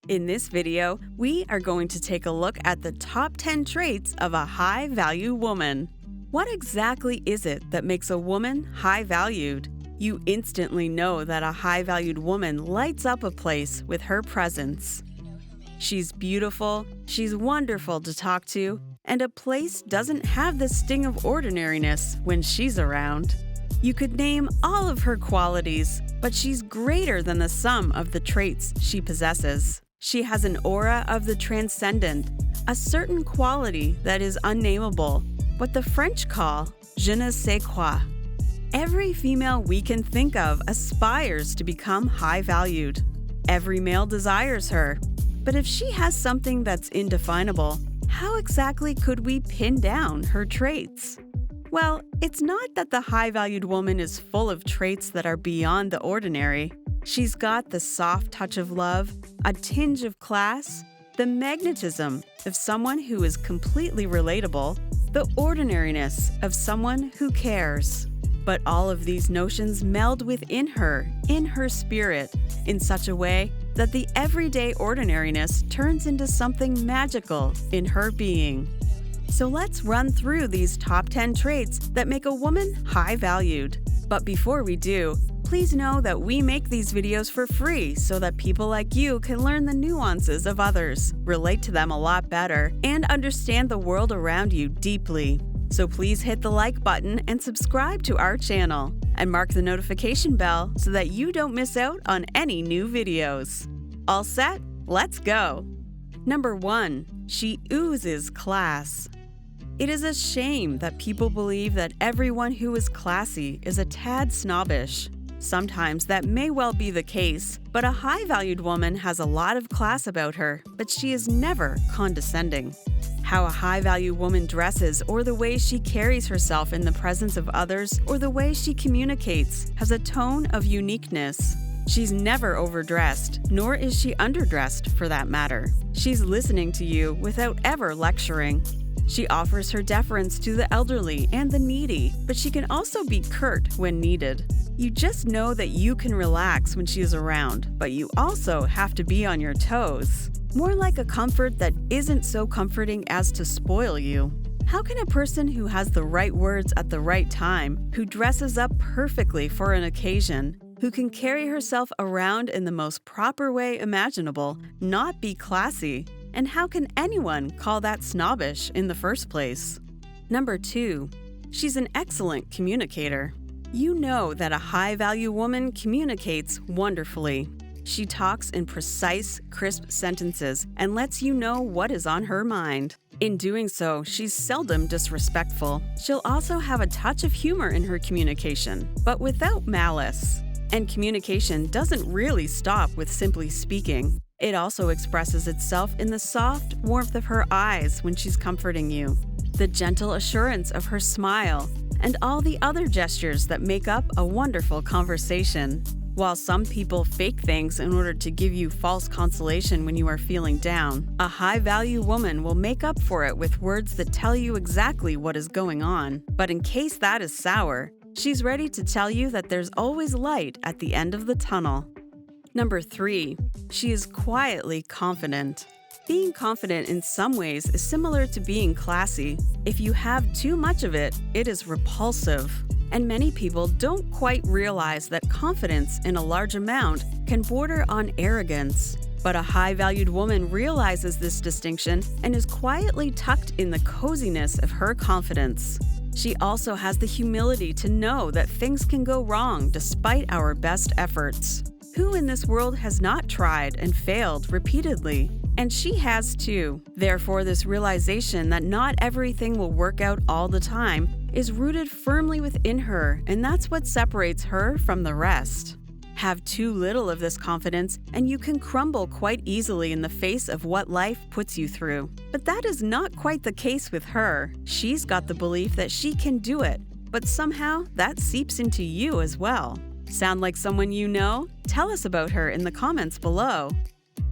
In this video, we are going to take a look at the top 10 traits of a high-value woman. What exactly is it that makes a woman high-valued? You instantly know that a high-valued woman lights up a place with her presence. She's beautiful, she's wonderful to talk to, and a place doesn't have the sting of ordinariness when she's around. You could name all of her qualities, but she's greater than the sum of the traits she possesses. She has an aura of the transcendent, a certain quality that is unnameable, what the French call je ne sais quoi. Every female we can think of aspires to become high-valued. Every male desires her. But if she has something that's indefinable, how exactly could we pin down her traits? Well, it's not that the high-valued woman is full of traits that are beyond the ordinary. She's got the soft touch of love, a tinge of class, the magnetism of someone who is completely relatable, the ordinariness of someone who cares. But all of these notions meld within her, in her spirit, in such a way that the everyday ordinariness turns into something magical in her being. So let's run through these top 10 traits that make a woman high-valued. But before we do, please know that we make these videos for free so that people like you can learn the nuances of others, relate to them a lot better, and understand the world around you deeply. So please hit the like button and subscribe to our channel, and mark the notification bell so that you don't miss out on any new videos. All set? Let's go! Number 1. She oozes class. It is a shame that people believe that everyone who is classy is a tad snobbish. Sometimes that may well be the case, but a high-valued woman has a lot of class about her, but she is never condescending. How a high-value woman dresses, or the way she carries herself in the presence of others, or the way she communicates, has a tone of uniqueness. She's never overdressed, nor is she underdressed for that matter. She's listening to you without ever lecturing. She offers her deference to the elderly and the needy, but she can also be curt when needed. You just know that you can relax when she is around, but you also have to be on your toes. More like a comfort that isn't so comforting as to spoil you. How can a person who has the right words at the right time, who dresses up perfectly for an occasion, who can carry herself around in the most proper way imaginable, not be classy? And how can anyone call that snobbish in the first place? Number 2. She's an excellent communicator. You know that a high-value woman communicates wonderfully. She talks in precise, crisp sentences and lets you know what is on her mind. In doing so, she's seldom disrespectful. She'll also have a touch of humor in her communication, but without malice. And communication doesn't really stop with simply speaking. It also expresses itself in the soft warmth of her eyes when she's comforting you, the gentle assurance of her smile, and all the other gestures that make up a wonderful conversation. While some people fake things in order to give you false consolation when you are feeling down, a high-value woman will make up for it with words that tell you exactly what is going on. But in case that is sour, she's ready to tell you that there's always light at the end of the tunnel. Number 3. She is quietly confident. Being confident in some ways is similar to being classy. If you have too much of it, it is repulsive. And many people don't quite realize that confidence in a large amount can border on arrogance. But a high-valued woman realizes this distinction and is quietly tucked in the coziness of her confidence. She also has the humility to know that things can go wrong despite our best efforts. Who in this world has not tried and failed repeatedly? And she has too. Therefore, this realization that not everything will work out all the time is rooted firmly within her, and that's what separates her from the rest. Have too little of this confidence, and you can crumble quite easily in the face of what life puts you through. But that is not quite the case with her. She's got the belief that she can do it, but somehow that seeps into you as well. Sound like someone you know? Tell us about her in the comments below.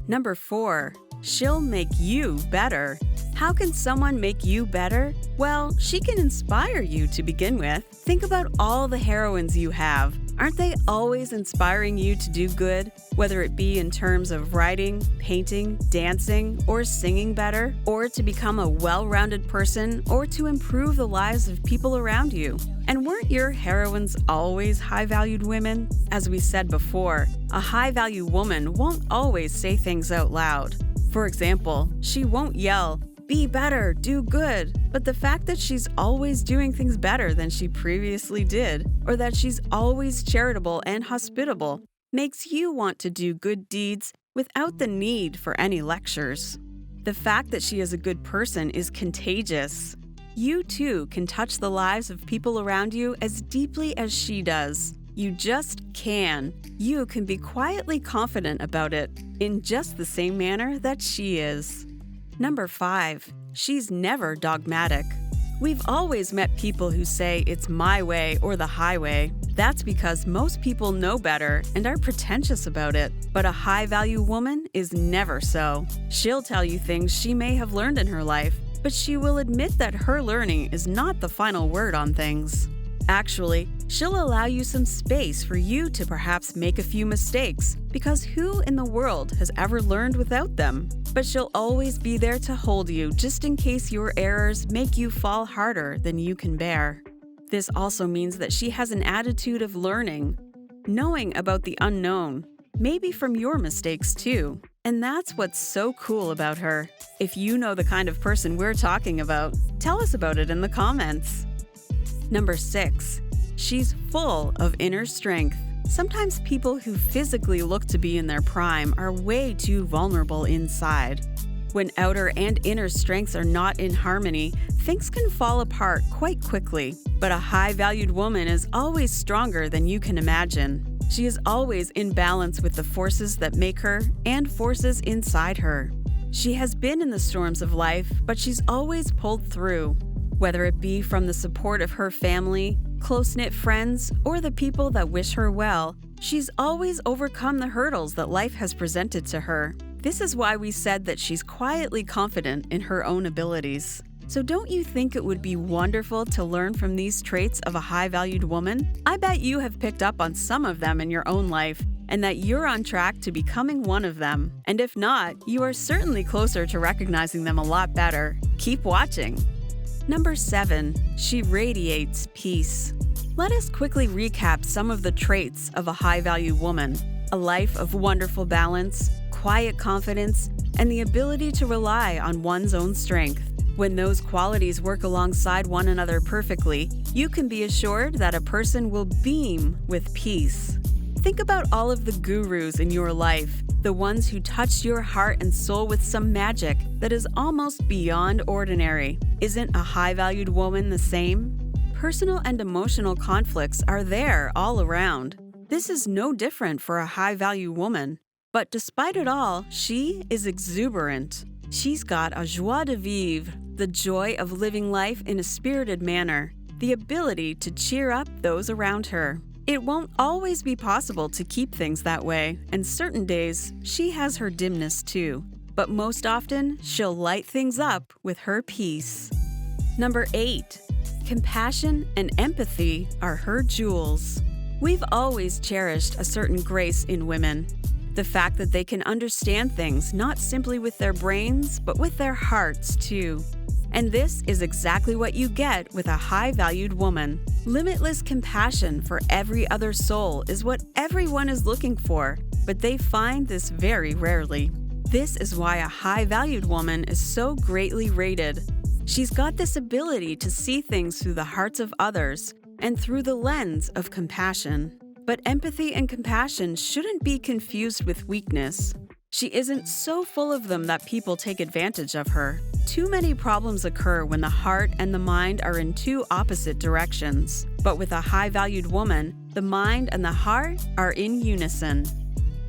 Number 4. She'll make you better. How can someone make you better? Well, she can inspire you to begin with. Think about all the heroines you have. Aren't they always inspiring you to do good, whether it be in terms of writing, painting, dancing, or singing better, or to become a well-rounded person, or to improve the lives of people around you? And weren't your heroines always high-valued women? As we said before, a high-value woman won't always say things out loud. For example, she won't yell, "Be better, do good," but the fact that she's always doing things better than she previously did, or that she's always charitable and hospitable, makes you want to do good deeds without the need for any lectures. The fact that she is a good person is contagious. You too can touch the lives of people around you as deeply as she does. You just can. You can be quietly confident about it in just the same manner that she is. Number 5, she's never dogmatic. We've always met people who say it's my way or the highway. That's because most people know better and are pretentious about it. But a high-value woman is never so. She'll tell you things she may have learned in her life, but she will admit that her learning is not the final word on things. Actually, she'll allow you some space for you to perhaps make a few mistakes, because who in the world has ever learned without them? But she'll always be there to hold you just in case your errors make you fall harder than you can bear. This also means that she has an attitude of learning, knowing about the unknown, maybe from your mistakes too. And that's what's so cool about her. If you know the kind of person we're talking about, tell us about it in the comments. Number 6, she's full of inner strength. Sometimes people who physically look to be in their prime are way too vulnerable inside. When outer and inner strengths are not in harmony, things can fall apart quite quickly. But a high-valued woman is always stronger than you can imagine. She is always in balance with the forces that make her and forces inside her. She has been in the storms of life, but she's always pulled through. Whether it be from the support of her family, close-knit friends, or the people that wish her well, she's always overcome the hurdles that life has presented to her. This is why we said that she's quietly confident in her own abilities. So don't you think it would be wonderful to learn from these traits of a high-valued woman? I bet you have picked up on some of them in your own life, and that you're on track to becoming one of them. And if not, you are certainly closer to recognizing them a lot better. Keep watching. Number 7, she radiates peace. Let us quickly recap some of the traits of a high-value woman. A life of wonderful balance, quiet confidence, and the ability to rely on one's own strength. When those qualities work alongside one another perfectly, you can be assured that a person will beam with peace. Think about all of the gurus in your life, the ones who touched your heart and soul with some magic that is almost beyond ordinary. Isn't a high-valued woman the same? Personal and emotional conflicts are there all around. This is no different for a high-value woman. But despite it all, she is exuberant. She's got a joie de vivre, the joy of living life in a spirited manner, the ability to cheer up those around her. It won't always be possible to keep things that way, and certain days she has her dimness too. But most often, she'll light things up with her peace. Number 8, compassion and empathy are her jewels. We've always cherished a certain grace in women. The fact that they can understand things not simply with their brains, but with their hearts too. And this is exactly what you get with a high-valued woman. Limitless compassion for every other soul is what everyone is looking for, but they find this very rarely. This is why a high-valued woman is so greatly rated. She's got this ability to see things through the hearts of others and through the lens of compassion. But empathy and compassion shouldn't be confused with weakness. She isn't so full of them that people take advantage of her. Too many problems occur when the heart and the mind are in two opposite directions. But with a high-valued woman, the mind and the heart are in unison.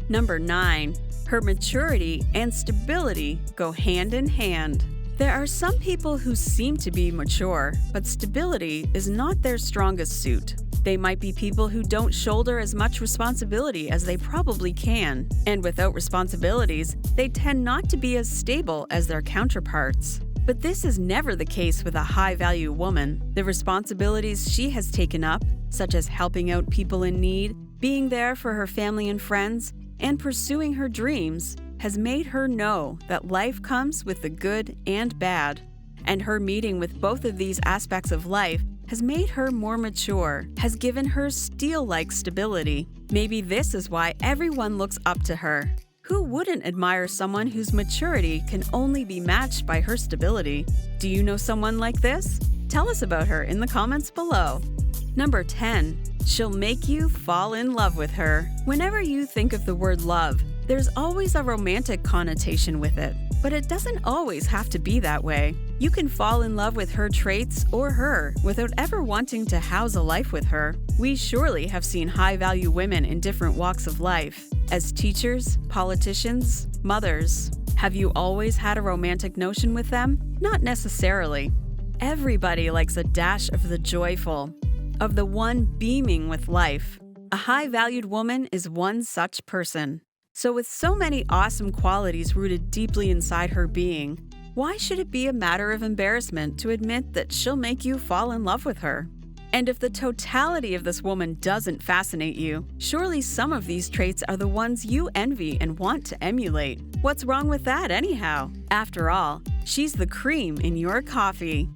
Number 9, her maturity and stability go hand in hand. There are some people who seem to be mature, but stability is not their strongest suit. They might be people who don't shoulder as much responsibility as they probably can. And without responsibilities, they tend not to be as stable as their counterparts. But this is never the case with a high-value woman. The responsibilities she has taken up, such as helping out people in need, being there for her family and friends, and pursuing her dreams, has made her know that life comes with the good and bad. And her meeting with both of these aspects of life has made her more mature, has given her steel-like stability. Maybe this is why everyone looks up to her. Who wouldn't admire someone whose maturity can only be matched by her stability? Do you know someone like this? Tell us about her in the comments below. Number 10. She'll make you fall in love with her. Whenever you think of the word love, there's always a romantic connotation with it. But it doesn't always have to be that way. You can fall in love with her traits or her without ever wanting to house a life with her. We surely have seen high-value women in different walks of life. As teachers, politicians, mothers. Have you always had a romantic notion with them? Not necessarily. Everybody likes a dash of the joyful, of the one beaming with life. A high-valued woman is one such person. So with so many awesome qualities rooted deeply inside her being, why should it be a matter of embarrassment to admit that she'll make you fall in love with her? And if the totality of this woman doesn't fascinate you, surely some of these traits are the ones you envy and want to emulate. What's wrong with that anyhow? After all, she's the cream in your coffee.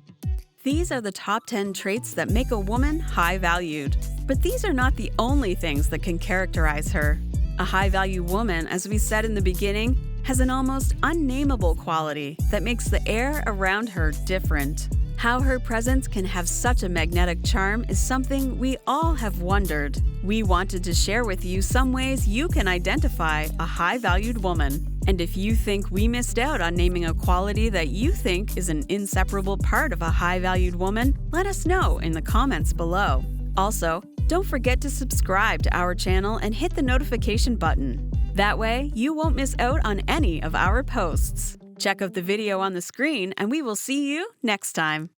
These are the top 10 traits that make a woman high-valued. But these are not the only things that can characterize her. A high-value woman, as we said in the beginning, has an almost unnameable quality that makes the air around her different. How her presence can have such a magnetic charm is something we all have wondered. We wanted to share with you some ways you can identify a high-valued woman. And if you think we missed out on naming a quality that you think is an inseparable part of a high-valued woman, let us know in the comments below. Also, don't forget to subscribe to our channel and hit the notification button. That way, you won't miss out on any of our posts. Check out the video on the screen, and we will see you next time.